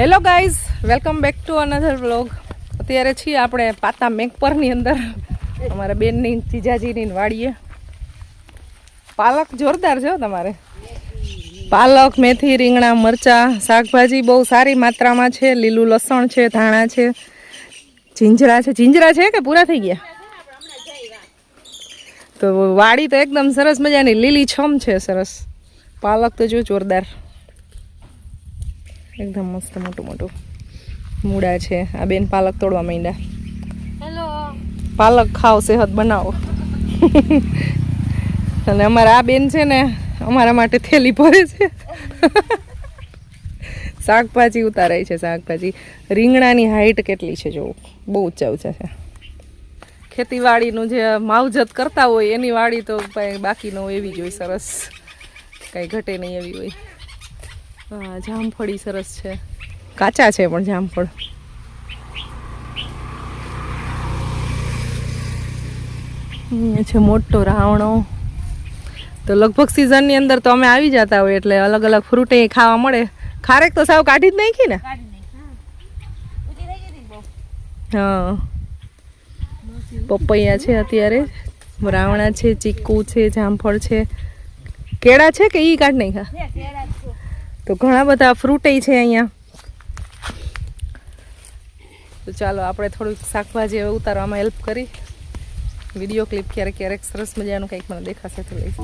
Hello guys, welcome back to another vlog. અત્યારે છીએ આપણે પાતા મેકપરની અંદર અમારા બેનની જીજાજીની વાડીએ. પાલક જોરદાર છે તમારે. પાલક, મેથી, રીંગણા, મરચાં, શાકભાજી બહુ સારી માત્રામાં છે. લીલું લસણ છે, ધાણા છે, જીંજરા છે. જીંજરા છે કે પૂરા થઈ ગયા? તો વાડી તો એકદમ સરસ મજાની લીલી છમ છે. સરસ પાલક તો જો જોરદાર, એકદમ મસ્ત મોટું મોટું મૂળા છે. આ બેન પાલક તોડવા માંડ્યા. હેલો, પાલક ખાઓ, સેહત બનાવો. અને અમારા આ બેન છે ને અમારા માટે થેલી ભરે છે. શાકભાજી ઉતારાય છે. શાકભાજી, રીંગણાની હાઈટ કેટલી છે જો, બહુ ઊંચા ઊંચા છે. ખેતીવાડીનું જે માવજત કરતા હોય એની વાડી તો બાકી ન હોય એવી જ હોય. સરસ, કાંઈ ઘટે નહીં એવી હોય. હા, જામફળી સરસ છે. કાચા છે પણ જામફળ. અહીંયા છે મોટો રાવણો. તો લગભગ સિઝનની અંદર તો અમે આવી જતા હોય એટલે અલગ અલગ ફ્રૂટ એ ખાવા મળે. ખારેક તો સાવ કાઢી જ નાખી ને. હા, પપૈયા છે અત્યારે, રાવણા છે, ચીકુ છે, જામફળ છે, કેળા છે કે ઈ કાઢ નાખ્યા. તો ઘણા બધા ફ્રૂટ છે અહીંયા. તો ચાલો આપણે થોડુંક શાકભાજી હવે ઉતારવામાં હેલ્પ કરી. વિડીયો ક્લિપ ક્યારેક ક્યારેક સરસ મજાનું કંઈક મને દેખાશે તો લઈશ.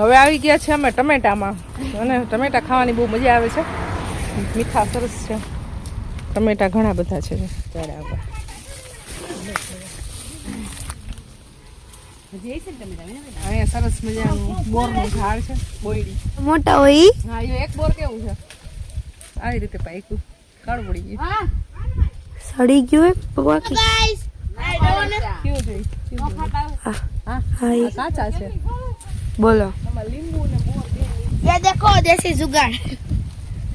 હવે આવી ગયા છે અમે ટમેટામાં. અને ટમેટા ખાવાની બહુ મજા આવે છે. મીઠા સરસ છે. ટમેટા ઘણા બધા છે. ત્યારે આપણે અહીંયા સરસ મજાનું બોરનું ઝાડ છે. બોયડી મોટા હોય. હા, એ એક બોર કેવું છે આવી રીતે પાક્યું, કાળું પડી ગયું, સડી ગયું બાકી કેવું છે? કાચા છે. બોલો, લીંબુ ને બોર ये देखो देसी जुगाड़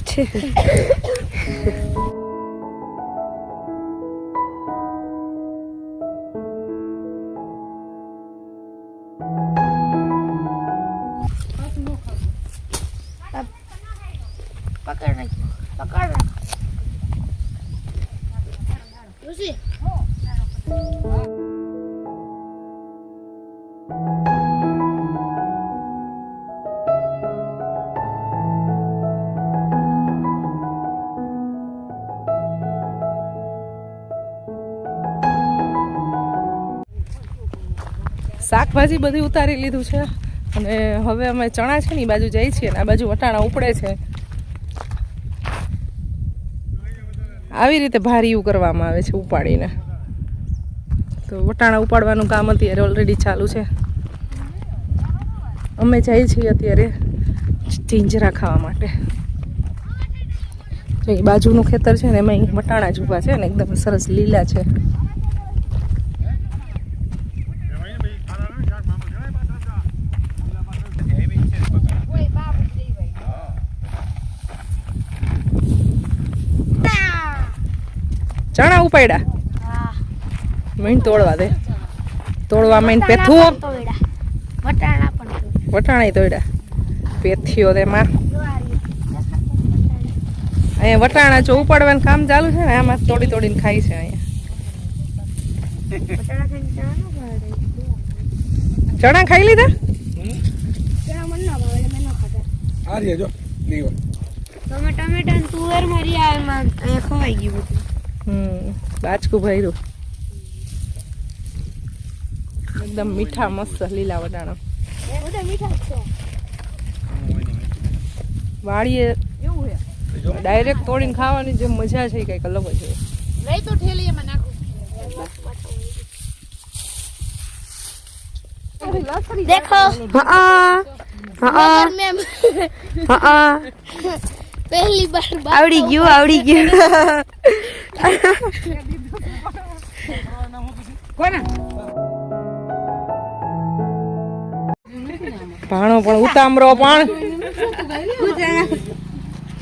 છે. पकड़ Lucy. શાકભાજી બધી ઉતારી લીધું છે. અને હવે અમે ચણા છે ને એ બાજુ જઈએ છીએ ને આ બાજુ વટાણા ઉપડે છે. આવી રીતે ભારીયું કરવામાં આવે છે ઉપાડીને. તો વટાણા ઉપાડવાનું કામ અત્યારે ઓલરેડી ચાલુ છે. અમે જઈએ છીએ અત્યારે જીંજરા ખાવા માટે. જો એ બાજુનું ખેતર છે ને એમાં વટાણા જ ઊભા છે ને એકદમ સરસ લીલા છે. ચણા ઉપાડ્યા. મીણ તોડવા દે. તોડવા મીણ પેથુઓ. વટાણા તોડ્યા, પેથીઓ તેમાં. અહીંયા વટાણા જો ઉપાડવાનું કામ ચાલુ છે ને આમાં તોડી તોડીને ખાય છે. અહીંયા ચણા ખાઈ લીધા. ટમેટા તુવેર મારી અહીંયા ખવાઈ ગયું બધું. બાજકું ભર્યું. એકદમ મીઠા મસ્ત લીલા વટાણા. વાડીએ ડાયરેક્ટ તોડીને ખાવાની જે મજા છે એ કઈક અલગ જ છે. देखो हाँ हाँ हाँ पहली बार आवड़ी गયું કોના ભાણો પણ ઉતામરો પણ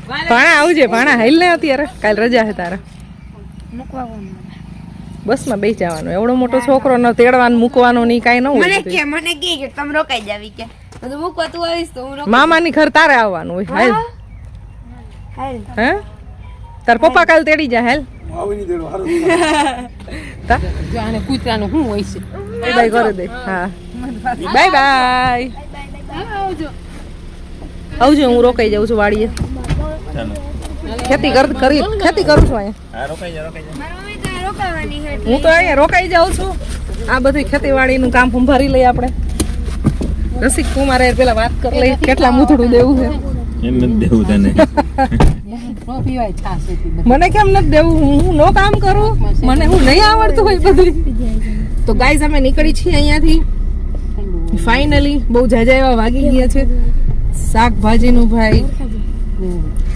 ભાણા આવજે. ભાણા હાલ ને અત્યારે કાલ રજા છે તારા. બસમાં બેસી જવાનું. એવડો મોટો છોકરો ન તેડવાનું મૂકવાનું નહીં કાંઈ ન હોય. મને કે તમે રોકાઈ જાવી કે બધું મૂકવા તું આવીશ તો હું મામાની ઘર તારે આવવાનું હોય. હાલ હાલ હે તાર પપ્પા કાલ તેડી જા. હાલ જો આને કૂતરાનું શું હોય છે. બાય કરી દે. હા બાય બાય. આવજો. હું રોકાઈ જાઉં છું વાડીએ. ખેતી કરું છું અહીંયા. રોકાવાની છે હું તો અહીંયા રોકાઈ જાઉં છું. આ બધી ખેતીવાડીનું કામ સંભાળી લઈએ આપણે. રસિક કુમારે પેલા વાત કરી લઈ કેટલા મૂથડું દેવું છે. એમ નથી દેવું તને. પીવાય છાશ હતી બધી. મને કેમ નથી દેવું? હું નો કામ કરું. મને હું નહીં આવડતું હોય બધું. તો ગાઈઝ અમે નીકળી છીએ અહીંયાથી ફાઇનલી. બહુ જાજા એવા વાગી ગયા છે. શાકભાજીનું ભાઈ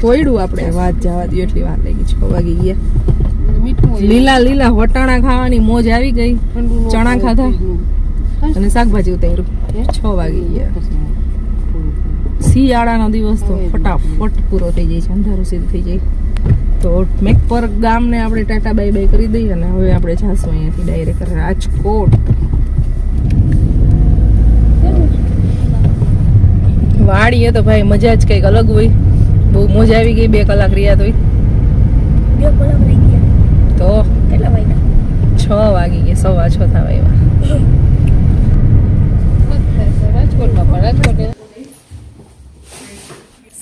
તોડ્યું આપણે. વાત જવા દો એટલી વાર લાગી. 6 વાગી ગયા. મીઠું હોય. લીલા લીલા વટાણા ખાવાની મોજ આવી ગઈ. ચણા ખાધા અને શાકભાજી ઉતાર્યું. 6 વાગી ગયા. શિયાળાનો દિવસ તો ફટાફટ પૂરો થઈ જાય છે. અંધારું સીધું થઈ જાય. તો મેકપર ગામને આપણે ટાટા બાય બાય કરી દઈએ અને હવે આપણે જાશું અહીંયાથી ડાયરેક્ટ રાજકોટ. વાડીએ તો ભાઈ મજા જ કંઈક અલગ હોય. બહુ મોજ આવી ગઈ. 2 કલાક રહ્યા તોય. તો કેટલા વાગ્યા 6 વાગી ગયા. 6:15 થવા આવ્યા. રાજકોટમાં પણ રાજકોટ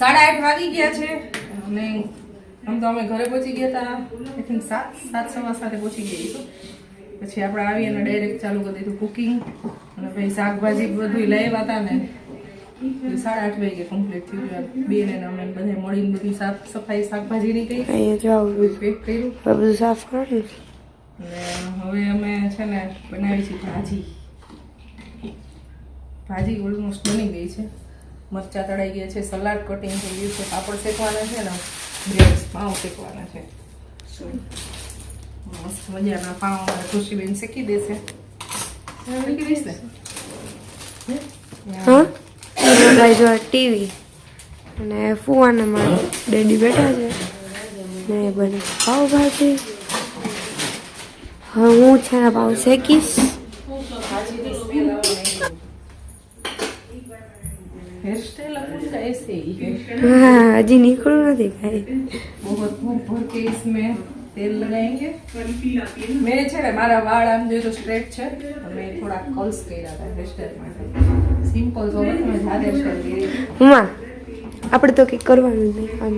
8:30 વાગી ગયા છે અને આમ તો અમે ઘરે પહોંચી ગયા હતા. આઈ થિંક 7:30 પહોંચી ગઈ. પછી આપણે આવી અને ડાયરેક્ટ ચાલુ કરી દીધું કુકિંગ. અને ભાઈ શાકભાજી બધું લાવ્યા હતા ને 8:30 વાગે કમ્પ્લીટ થયું. બેન અને અમે બધા મળીને બધી સાફ સફાઈ શાકભાજીની કરી. અહીંયા જો આવું પેક કર્યું બધું સાફ કરો ને. અને હવે અમે છે ને બનાવી છે ભાજી. ભાજી ઓલમોસ્ટ બની ગઈ છે. મરચાં તળાઈ ગયા છે. સલાડ કટિંગ થઈ ગયું છે. પાપડ શેકવાના છે ને બ્રેડ પાઉં શેકવાના છે. મસ્ત મજાના પાઉં અમારા ખુશીબેન શેકી દેશે. શેકી દઈશ ને? હા ગાઈસ જો ટીવી અને ફુવાના મારા ડેડી બેઠા છે ને બને પાવભાજી. હવે હું છે ને પાવ શેકીશ. हेयरस्टाइल अपन का ऐसे ही है. હા હજી નીકળ્યું નથી કાંઈ. बहुत भर भर के इसमें तेल लगाएंगे. મેં છે ને મારા વાળ આમ જોઈએ તો સ્ટ્રેટ છે. મેં થોડા કર્લ્સ કર્યા હતા હેરસ્ટાઈલ માટે. સિમ્પલ તો મેં જાતે હેરસ્ટાઈલ કરી. હુમા આપણે તો કંઈક કરવાનું નહીં આમ.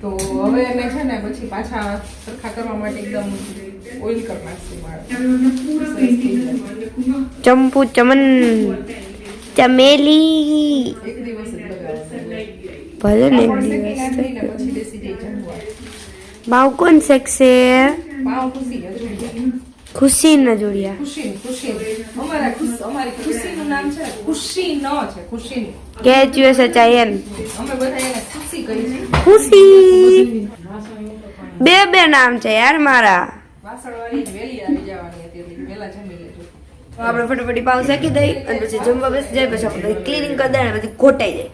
તો હવે એને છે ને પછી પાછા સરખા કરવા માટે એકદમ ઓઇલ કરી નાખશું વાળ. ચંપુ ચમન ચમેલી એક દિવસ જ લગાવવાનું. ભલે ને એક પાપડ શેકી દિવસ નાખીને પછી બેસી જઈ જમવા. ભાવ કોણ શેકશે? પાવ ખુશી અજુડિયા. ખુશી ન જોડિયા. ખુશી અમારી ખુશીનું નામ છે ખુશી ન છે. ખુશી KHUSHIN અમે બધા એને ખુશી કહી છે. ખુશી બે નામ છે યાર મારા. વાસણવાળી વેલી આવી જવાની હતી એટલે પહેલા જમી લેજો. તો આપણે ફટાફટી પાવ શેકી દઈ અને પછી જમવા બેસી જાય. પછી આપણે ક્લીનિંગ કરી દે અને બધી ખોટાઈ જાય.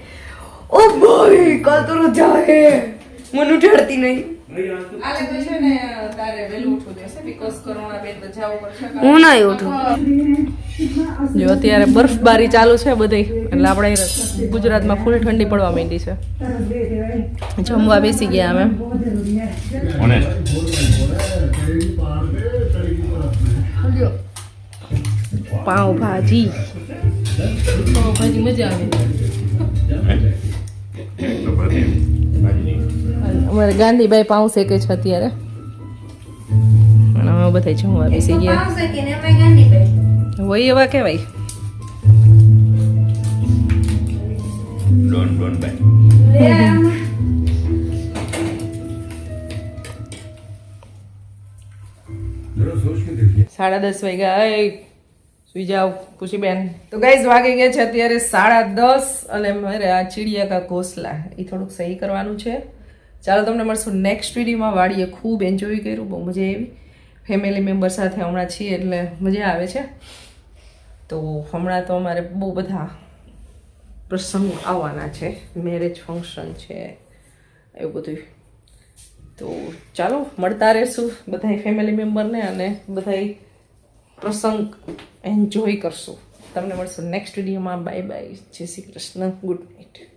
ઓ ભાઈ કાલ તો રજા હે. મને ઉઠાડતી નહીં. આલે તો છે ને તારે વેલું ઉઠવું દેશે બીકોઝ કોરોના બેન રજા ઉપર છે. હું નહીં ઉઠું. જો અત્યારે બરફબારી ચાલુ છે બધી એટલે આપણે ગુજરાતમાં ફૂલ ઠંડી પડવા માંડી છે. જમવા બેસી ગયા અમે. પાવભાજી મજા આવે. અમારે ગાંધીભાઈ પાઉં શેકે છે અત્યારે અને અમે બધા જમવા બેસી ગયા. હોય એવા કેવાય. Don by. 10:30 વાગ્યા. સુઈ જાવ ખુશીબેન. તો ગાઈઝ વાગી ગયા છે અત્યારે 10:30 અને મારે આ ચીડિયા કા ઘોસલા એ થોડુંક સહી કરવાનું છે. ચાલો તમને મળશું નેક્સ્ટ વિડીયોમાં. વાડીએ ખૂબ એન્જોય કર્યું. બહુ મજા આવી. ફેમિલી મેમ્બર સાથે હમણાં છીએ એટલે મજા આવે છે. તો હમણાં તો અમારે બહુ બધા પ્રસંગ આવવાના છે. મેરેજ ફંક્શન છે એવું બધું. તો ચાલો મળતા રહેશું બધાય ફેમિલી મેમ્બરને અને બધાય પ્રસંગ એન્જોય કરશું. તમને મળશું નેક્સ્ટ વિડીયોમાં. બાય બાય, જય શ્રી કૃષ્ણ, ગુડ નાઇટ.